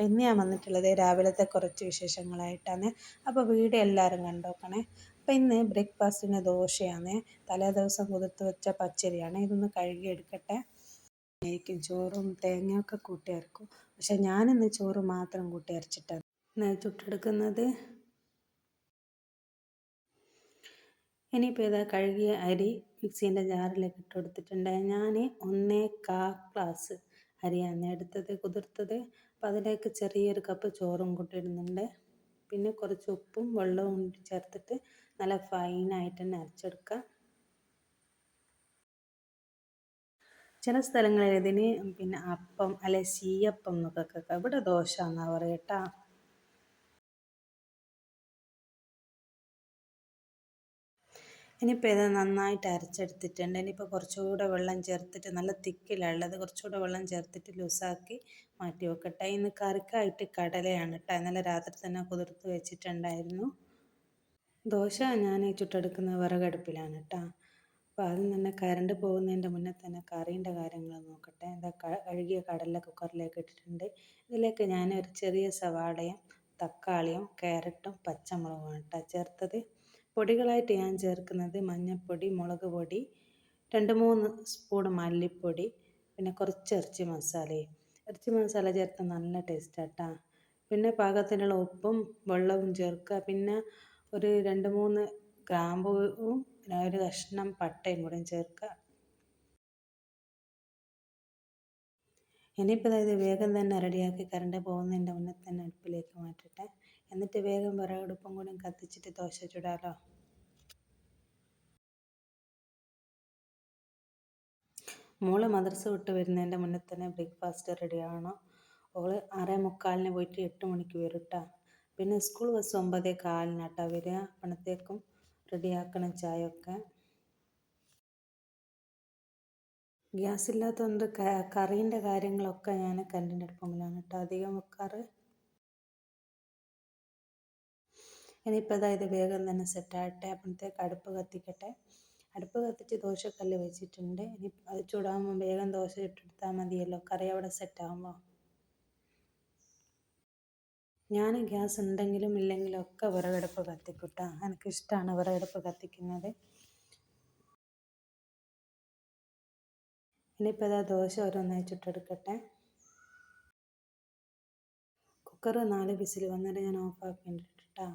അപ്പോൾ ഇന്ന് ഞാൻ വന്നിട്ടുള്ളത് രാവിലത്തെ കുറച്ച് വിശേഷങ്ങളായിട്ടാണ്. അപ്പോൾ വീഡിയോ എല്ലാവരും കണ്ടോക്കണേ. അപ്പോൾ ഇന്ന് ബ്രേക്ക്ഫാസ്റ്റിന് ദോശയാണ്. തലേദിവസം കുതിർത്ത് വെച്ച പച്ചരിയാണ്. ഇതൊന്ന് കഴുകിയെടുക്കട്ടെ. ആയിരിക്കും ചോറും തേങ്ങയൊക്കെ കൂട്ടി അരക്കും. പക്ഷെ ഞാനിന്ന് ചോറ് മാത്രം കൂട്ടി അരച്ചിട്ടാണ് ചുട്ടെടുക്കുന്നത്. ഇനിയിപ്പോൾ ഇതാ കഴുകിയ അരി മിക്സീൻ്റെ ജാറിലേക്ക് ഇട്ട് കൊടുത്തിട്ടുണ്ട്. ഞാൻ 1/4 ഗ്ലാസ് അരിയാണ് എടുത്തത്, കുതിർത്തത്. അപ്പോൾ അതിലേക്ക് ചെറിയൊരു കപ്പ് ചോറും കൂട്ടി ഇടുന്നുണ്ട്. പിന്നെ കുറച്ച് ഉപ്പും വെള്ളവും ചേർത്തിട്ട് നല്ല ഫൈനായിട്ട് തന്നെ അരച്ചെടുക്കുക. ചില സ്ഥലങ്ങളിൽ ഇതിന് പിന്നെ അപ്പം അല്ലെ ശീയപ്പം എന്നൊക്കെ കേൾക്കാം. ഇവിടെ ദോശ എന്നാ പറയുക കേട്ടോ. ഇനിയിപ്പോൾ ഇത് നന്നായിട്ട് അരച്ചെടുത്തിട്ടുണ്ട്. ഇനിയിപ്പോൾ കുറച്ചുകൂടെ വെള്ളം ചേർത്തിട്ട്, നല്ല തിക്കിലാണ് ഉള്ളത്, കുറച്ചുകൂടെ വെള്ളം ചേർത്തിട്ട് ലൂസാക്കി മാറ്റി വെക്കട്ടെ. ഇന്ന് കറിക്കായിട്ട് കടലയാണ് കേട്ടോ. ഇന്നലെ രാത്രി തന്നെ കുതിർത്ത് വെച്ചിട്ടുണ്ടായിരുന്നു. ദോശ ഞാൻ ചുട്ടെടുക്കുന്ന വിറകടുപ്പിലാണ് കേട്ടോ. അപ്പോൾ ആദ്യം തന്നെ കറണ്ട് പോകുന്നതിൻ്റെ മുന്നേ തന്നെ കറീൻ്റെ കാര്യങ്ങൾ നോക്കട്ടെ. എന്താ കഴുകിയ കടല കുക്കറിലേക്ക് ഇട്ടിട്ടുണ്ട്. ഇതിലേക്ക് ഞാൻ ഒരു ചെറിയ സവാളയും തക്കാളിയും ക്യാരറ്റും പച്ചമുളകുമാണ് കേട്ടോ ചേർത്തത്. പൊടികളായിട്ട് ഞാൻ ചേർക്കുന്നത് മഞ്ഞൾപ്പൊടി, മുളക് പൊടി, 2-3 സ്പൂൺ മല്ലിപ്പൊടി, പിന്നെ കുറച്ച് ഇറച്ചി മസാലയും. ഇറച്ചി മസാല ചേർത്താൽ നല്ല ടേസ്റ്റാണ് കേട്ടോ. പിന്നെ പാകത്തിനുള്ള ഉപ്പും വെള്ളവും ചേർക്കുക. പിന്നെ ഒരു 2-3 ഗ്രാമ്പൂവും ഒരു കഷ്ണം പട്ടയും കൂടെ ചേർക്കുക. ഇനിയിപ്പോൾ ഇത് വേഗം തന്നെ റെഡിയാക്കി കറണ്ട് പോകുന്നതിൻ്റെ മുന്നേ തന്നെ അടുപ്പിലേക്ക് മാറ്റട്ടെ. എന്നിട്ട് വേഗം വിറകടുപ്പും കൂടി കത്തിച്ചിട്ട് ദോശ ചുടാലോ. മോള് മദ്രസ വിട്ട് വരുന്നതിൻ്റെ മുന്നേ തന്നെ ബ്രേക്ക്ഫാസ്റ്റ് റെഡി ആവണം. ഓള് 6:45 പോയിട്ട് 8 മണിക്ക് വരും കേട്ടോ. പിന്നെ സ്കൂൾ ബസ് 9:15 കേട്ടോ വരിക. അപ്പോഴത്തേക്കും റെഡിയാക്കണം ചായയൊക്കെ. ഗ്യാസ് ഇല്ലാത്തതുകൊണ്ട് കറീൻ്റെ കാര്യങ്ങളൊക്കെ ഞാൻ കറണ്ടിൻ്റെ അടുപ്പുമ്പോഴാണ് കേട്ടോ അധികം വെക്കാറ്. ഇനിയിപ്പോൾ അതായത് വേഗം തന്നെ സെറ്റാകട്ടെ. അപ്പോഴത്തേക്ക് അടുപ്പ് കത്തിക്കട്ടെ. അടുപ്പ് കത്തിച്ച് ദോശക്കല്ല് വെച്ചിട്ടുണ്ട്. ഇനി അത് ചൂടാകുമ്പോൾ വേഗം ദോശ ഇട്ടെടുത്താൽ മതിയല്ലോ, കറി അവിടെ സെറ്റാകുമ്പോൾ. ഞാൻ ഗ്യാസ് ഉണ്ടെങ്കിലും ഇല്ലെങ്കിലും ഒക്കെ വിറകടുപ്പ് കത്തിക്കും കേട്ടോ. എനിക്കിഷ്ടമാണ് വിറകടുപ്പ് കത്തിക്കുന്നത്. ഇനിയിപ്പോൾ ഇതാ ദോശ ഓരോന്നായി ചുട്ടെടുക്കട്ടെ. കുക്കർ 4 വിസിൽ വന്നിട്ട് ഞാൻ ഓഫാക്കിയിട്ടുണ്ട് കേട്ടോ.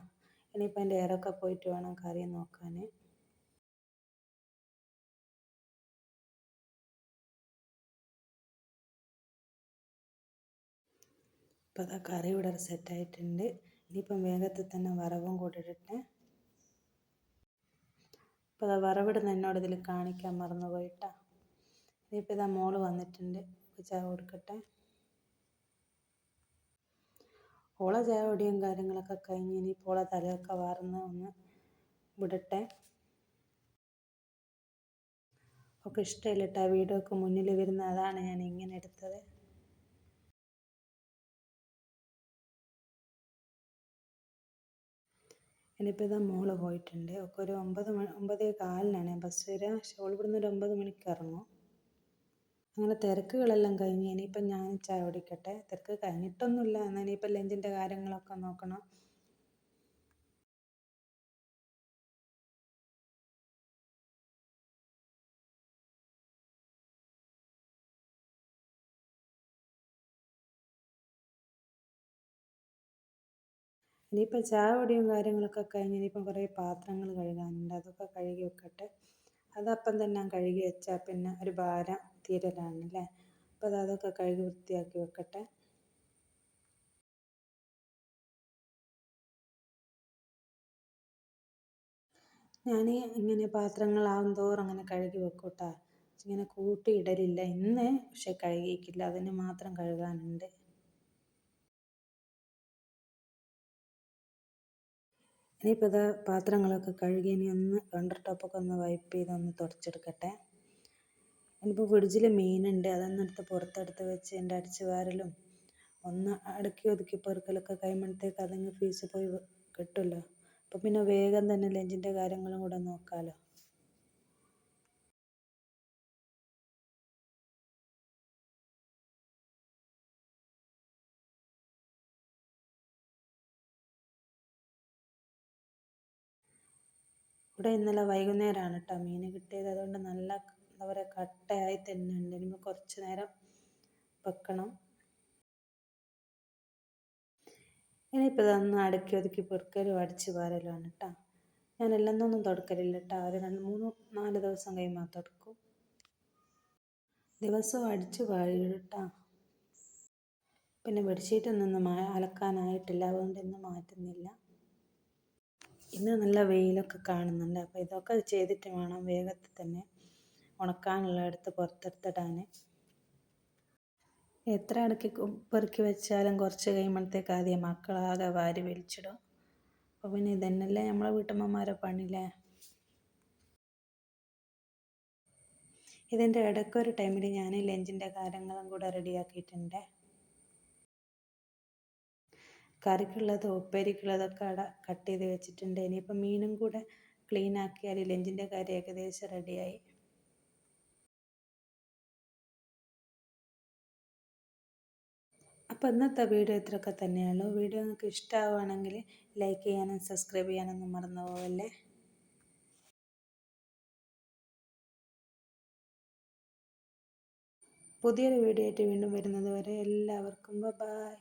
ഇനിയിപ്പോൾ അതിൻ്റെ എയറൊക്കെ പോയിട്ട് വേണം കറി നോക്കാൻ. ഇപ്പോൾ അതാ കറി ഇവിടെ സെറ്റായിട്ടുണ്ട്. ഇനിയിപ്പം വേഗത്തിൽ തന്നെ വറവും കൂട്ടിയിട്ടിട്ട്, ഇപ്പോൾ അതാ വറവിടുന്ന എന്നോട് ഇതിൽ കാണിക്കാൻ മറന്നു പോയിട്ടാ. ഇനിയിപ്പോൾ ഇതാ മോള് വന്നിട്ടുണ്ട്. ചായ കൊടുക്കട്ടെ. ഓളെ ചായ കുടിയും കാര്യങ്ങളൊക്കെ കഴിഞ്ഞ് ഇനിയിപ്പോൾ ഓളെ തലയൊക്കെ വാർന്ന് ഒന്ന് വിടട്ടെ. ഒക്കെ ഇഷ്ടമില്ല കേട്ടോ വീഡിയോക്ക് മുന്നിൽ വരുന്ന, അതാണ് ഞാൻ ഇങ്ങനെ എടുത്തത്. ഇനിയിപ്പോൾ ഇതാ മോള് പോയിട്ടുണ്ട്. ഒക്കെ ഒരു 9:15 ബസ് വരിക. പക്ഷെ ഓൾ ഇവിടുന്ന് ഒരു 9 മണിക്ക് ഇറങ്ങും. അങ്ങനെ തിരക്കുകളെല്ലാം കഴിഞ്ഞ് ഇനിയിപ്പം ഞാൻ ചായ കുടിക്കട്ടെ. തിരക്ക് കഴിഞ്ഞിട്ടൊന്നുമില്ല, എന്നാൽ ഇനിയിപ്പോൾ ലഞ്ചിൻ്റെ കാര്യങ്ങളൊക്കെ നോക്കണം. ഇനിയിപ്പോൾ ചായ കുടിയും കാര്യങ്ങളൊക്കെ കഴിഞ്ഞ് ഇനിയിപ്പം കുറേ പാത്രങ്ങൾ കഴുകാനുണ്ട്. അതൊക്കെ കഴുകി വെക്കട്ടെ. അതപ്പം തന്നെ ഞാൻ കഴുകി വെച്ചാൽ പിന്നെ ഒരു ഭാരം തീരലാണല്ലേ. അപ്പോൾ അതൊക്കെ കഴുകി വൃത്തിയാക്കി വെക്കട്ടെ. ഞാൻ ഇങ്ങനെ പാത്രങ്ങളാവും തോറും അങ്ങനെ കഴുകി വെക്കും കേട്ടോ. ഇങ്ങനെ കൂട്ടിയിടലില്ല. ഇന്ന് പക്ഷെ കഴുകിയിട്ടില്ല, അതിന് മാത്രം കഴുകാനുണ്ട്. ഇനിയിപ്പോൾ ഇത് പാത്രങ്ങളൊക്കെ കഴുകി ഇനി ഒന്ന് കൗണ്ടർ ടോപ്പൊക്കെ ഒന്ന് വൈപ്പ് ചെയ്ത് ഒന്ന് തുടച്ചെടുക്കട്ടെ. ഇനിയിപ്പോൾ ഫ്രിഡ്ജിൽ മീനുണ്ട്, അതൊന്നും എടുത്ത് പുറത്തെടുത്ത് വെച്ച് എൻ്റെ അടിച്ച് വാരലും ഒന്ന് അടുക്കി ഒതുക്കി പെറുക്കലൊക്കെ കഴിയുമ്പോഴത്തേക്ക് അതങ്ങ് ഫീസ് പോയി കിട്ടുമല്ലോ. അപ്പോൾ പിന്നെ വേഗം തന്നെ ലഞ്ചിൻ്റെ കാര്യങ്ങളും കൂടെ നോക്കാമല്ലോ. ഇവിടെ ഇന്നലെ വൈകുന്നേരമാണ് കേട്ടോ മീൻ കിട്ടിയത്. അതുകൊണ്ട് നല്ല എന്താ പറയുക കട്ടയായി തന്നെ ഉണ്ട്. ഇനിയിപ്പോൾ കുറച്ച് നേരം വെക്കണം. ഇനിയിപ്പോൾ ഇതൊന്ന് അടുക്കി ഒതുക്കി പെറുക്കലും അടിച്ച് വാരലുമാണ് കേട്ടോ. ഞാൻ എല്ലാം തുടക്കലില്ല കേട്ടോ. ഒരു 2, 3, 4 ദിവസം കഴിയുമ്പോൾ തുടക്കും. ദിവസവും അടിച്ച് വാരിടും കേട്ടോ. പിന്നെ ബെഡ്ഷീറ്റൊന്നും അലക്കാനായിട്ടില്ല, അതുകൊണ്ട് ഇന്ന് മാറ്റുന്നില്ല. ഇന്ന് നല്ല വെയിലൊക്കെ കാണുന്നുണ്ട്. അപ്പോൾ ഇതൊക്കെ ചെയ്തിട്ട് വേണം വേഗത്തിൽ തന്നെ ഉണക്കാനുള്ള എടുത്ത് പുറത്തെടുത്തിടാൻ. എത്ര അടുക്കി പെറുക്കി വെച്ചാലും കുറച്ച് കഴിയുമ്പോഴത്തേക്ക് ആദ്യം മക്കളാകെ വാരി വലിച്ചിടും. അപ്പോൾ പിന്നെ ഇതന്നെയല്ലേ നമ്മളെ വീട്ടമ്മമാരെ പണിയില്ലേ. ഇതിൻ്റെ ഇടയ്ക്കൊരു ടൈമിൽ ഞാൻ ലഞ്ചിൻ്റെ കാര്യങ്ങളും കൂടെ റെഡിയാക്കിയിട്ടുണ്ട്. കറിക്കുള്ളതും ഉപ്പേരിക്കുള്ളതൊക്കെ അവിടെ കട്ട് ചെയ്ത് വെച്ചിട്ടുണ്ട്. ഇനിയിപ്പോൾ മീനും കൂടെ ക്ലീൻ ആക്കിയാൽ ലഞ്ചിൻ്റെ കാര്യം ഏകദേശം റെഡിയായി. അപ്പോൾ ഇന്നത്തെ വീഡിയോ ഇത്രയൊക്കെ തന്നെയുള്ളൂ. വീഡിയോ നിങ്ങൾക്ക് ഇഷ്ടമാവുകയാണെങ്കിൽ ലൈക്ക് ചെയ്യാനും സബ്സ്ക്രൈബ് ചെയ്യാനൊന്നും മറന്നു പോവല്ലേ. പുതിയൊരു വീഡിയോ ആയിട്ട് വീണ്ടും വരുന്നത് വരെ എല്ലാവർക്കും ബൈ.